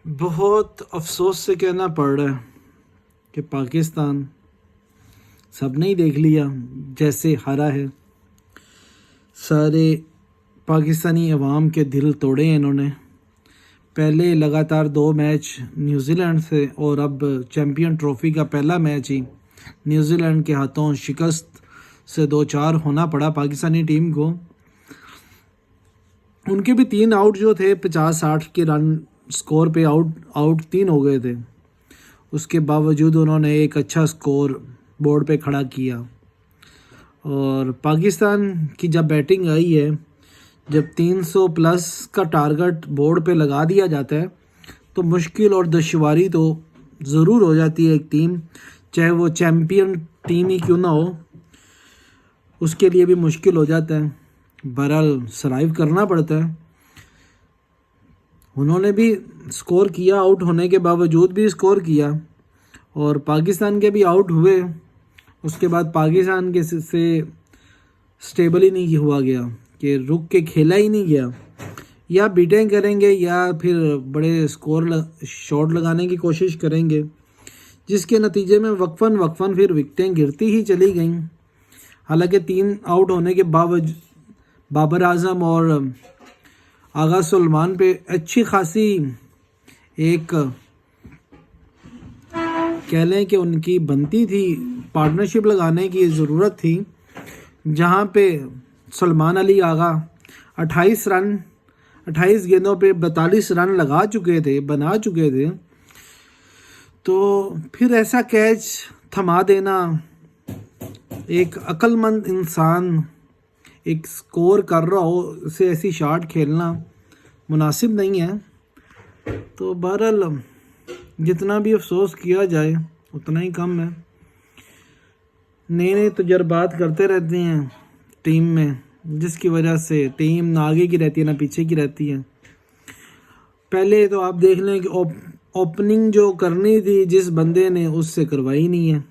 बहुत अफसोस से कहना पड़ रहा है कि पाकिस्तान सबने ही देख लिया जैसे हारा है। सारे पाकिस्तानी अवाम के दिल तोड़े हैं इन्होंने। पहले लगातार 2 मैच न्यूजीलैंड से और अब चैम्पियन ट्रॉफी का पहला मैच ही न्यूजीलैंड के हाथों शिकस्त से 2-4 होना पड़ा पाकिस्तानी टीम को। उनके भी 3 आउट जो थे 50-60 के रन स्कोर पे आउट 3 हो गए थे। उसके बावजूद उन्होंने एक अच्छा स्कोर बोर्ड पे खड़ा किया। और पाकिस्तान की जब बैटिंग आई है, जब 300 प्लस का टारगेट बोर्ड पे लगा दिया जाता है तो मुश्किल और दुश्वारी तो ज़रूर हो जाती है एक टीम, चाहे वो चैम्पियन टीम ही क्यों ना हो, उसके लिए भी मुश्किल हो जाता है। बहरहाल सर्वाइव करना पड़ता है। उन्होंने भी स्कोर किया, आउट होने के बावजूद भी स्कोर किया और पाकिस्तान के भी आउट हुए। उसके बाद पाकिस्तान के से स्टेबल ही नहीं हुआ गया कि रुक के खेला ही नहीं गया। या बीटिंग करेंगे या फिर बड़े शॉट लगाने की कोशिश करेंगे, जिसके नतीजे में वक्फन फिर विकेटें गिरती ही चली गईं। हालांकि 3 आउट होने के बावजूद बाबर आजम और आगा सुलेमान पे अच्छी खासी एक कह लें कि उनकी बनती थी, पार्टनरशिप लगाने की ज़रूरत थी, जहां पे सलमान अली आगा 28 गेंदों पे 42 रन बना चुके थे। तो फिर ऐसा कैच थमा देना, एक अक्लमंद इंसान एक स्कोर कर रहा हो उसे ऐसी शॉट खेलना मुनासिब नहीं है। तो बहरहाल जितना भी अफसोस किया जाए उतना ही कम है। नए तजर्बात करते रहते हैं टीम में, जिसकी वजह से टीम ना आगे की रहती है ना पीछे की रहती है। पहले तो आप देख लें कि ओपनिंग जो करनी थी जिस बंदे ने, उससे करवाई नहीं है।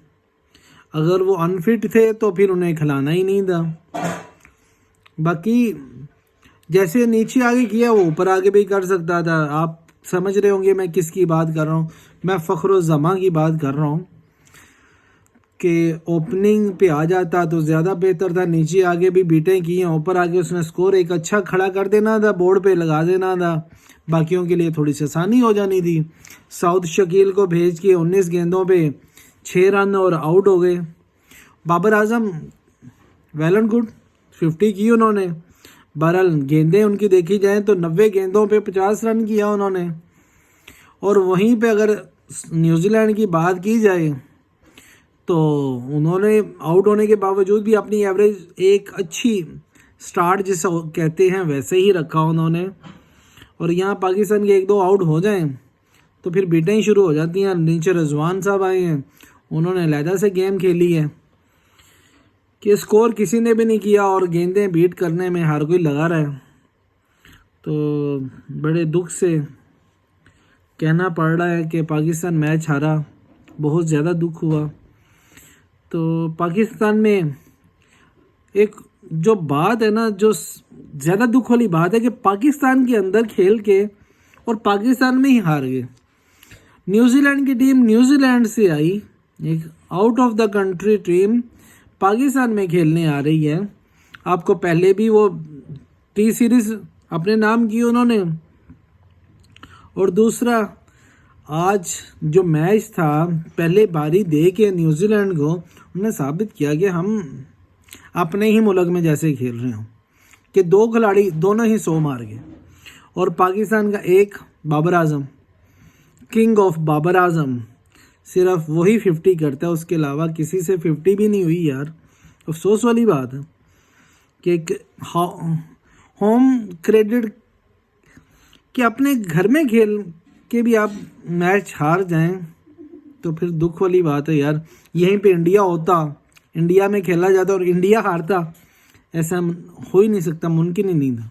अगर वो अनफिट थे तो फिर उन्हें खिलाना ही नहीं था। बाकी जैसे नीचे आगे किया वो ऊपर आगे भी कर सकता था। आप समझ रहे होंगे मैं किसकी बात कर रहा हूँ। मैं फ़ख्रुज़्ज़मा की बात कर रहा हूँ कि ओपनिंग पे आ जाता तो ज़्यादा बेहतर था। नीचे आगे भी बीटें की हैं, ऊपर आगे उसने स्कोर एक अच्छा खड़ा कर देना था, बोर्ड पे लगा देना था, बाकियों के लिए थोड़ी सी आसानी हो जानी थी। साउथ शकील को भेज के 19 गेंदों पे 6 रन और आउट हो गए। Babar Azam well and good, 50 की उन्होंने। बहरहाल गेंदें उनकी देखी जाएं तो 90 गेंदों पे 50 रन किया उन्होंने। और वहीं पे अगर न्यूजीलैंड की बात की जाए तो उन्होंने आउट होने के बावजूद भी अपनी एवरेज एक अच्छी स्टार्ट जिसे कहते हैं वैसे ही रखा उन्होंने। और यहाँ पाकिस्तान के 1-2 आउट हो जाएं तो फिर बीटें ही शुरू हो जाती हैं। नीचे रिजवान साहब आए हैं, उन्होंने लहदा से गेम खेली है कि स्कोर किसी ने भी नहीं किया और गेंदें बीट करने में हर कोई लगा रहा है। तो बड़े दुख से कहना पड़ रहा है कि पाकिस्तान मैच हारा, बहुत ज़्यादा दुख हुआ। तो पाकिस्तान में एक जो बात है ना, जो ज़्यादा दुख वाली बात है कि पाकिस्तान के अंदर खेल के और पाकिस्तान में ही हार गए। न्यूजीलैंड की टीम न्यूजीलैंड से आई, एक out of the country team Pakistan में खेलने आ रही है। आपको पहले भी वो टी सीरीज़ अपने नाम की उन्होंने। और दूसरा आज जो मैच था, पहले बारी दे के न्यूजीलैंड को उन्होंने साबित किया कि हम अपने ही मुल्क में जैसे खेल रहे हों, कि 2 खिलाड़ी दोनों ही 100 मार गए। और पाकिस्तान का एक बाबर आजम, किंग ऑफ बाबर आजम, सिर्फ वही 50 करता है, उसके अलावा किसी से 50 भी नहीं हुई यार। अफसोस वाली बात है कि होम क्रेडिट कि अपने घर में खेल के भी आप मैच हार जाएं तो फिर दुख वाली बात है यार। यहीं पे इंडिया होता, इंडिया में खेला जाता और इंडिया हारता, ऐसा हो ही नहीं सकता, मुमकिन ही नहीं था।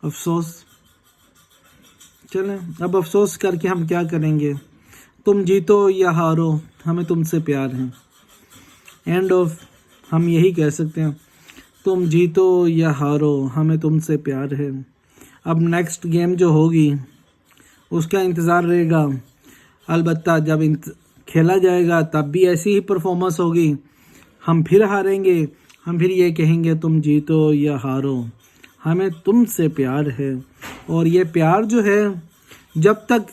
अफसोस। चलें, अब अफसोस करके हम क्या करेंगे। तुम जीतो या हारो, हमें तुमसे प्यार है। एंड ऑफ, हम यही कह सकते हैं, तुम जीतो या हारो हमें तुमसे प्यार है। अब नेक्स्ट गेम जो होगी उसका इंतज़ार रहेगा। अलबत्ता जब खेला जाएगा तब भी ऐसी ही परफॉर्मेंस होगी, हम फिर हारेंगे, हम फिर ये कहेंगे तुम जीतो या हारो, हमें तुमसे प्यार है। और ये प्यार जो है, जब तक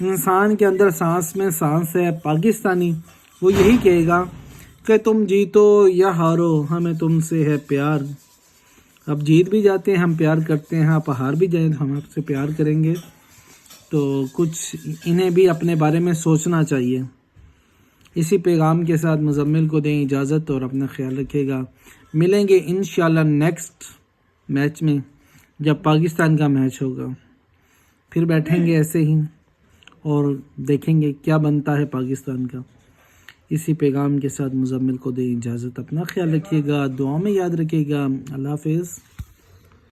इंसान के अंदर सांस में सांस है पाकिस्तानी, वो यही कहेगा कि तुम जीतो या हारो, हमें तुमसे है प्यार। अब जीत भी जाते हैं हम प्यार करते हैं, आप हार भी जाएं तो हम आपसे प्यार करेंगे। तो कुछ इन्हें भी अपने बारे में सोचना चाहिए। इसी पैगाम के साथ मुज़म्मिल को दें इजाज़त और अपना ख्याल रखिएगा। मिलेंगे इंशाल्लाह नेक्स्ट मैच में, जब पाकिस्तान का मैच होगा। फिर बैठेंगे ऐसे ही और देखेंगे क्या बनता है पाकिस्तान का। इसी पैगाम के साथ मुज़म्मिल को दें इजाज़त, अपना ख्याल रखिएगा, दुआ में याद रखिएगा। अल्लाह हाफ़िज़।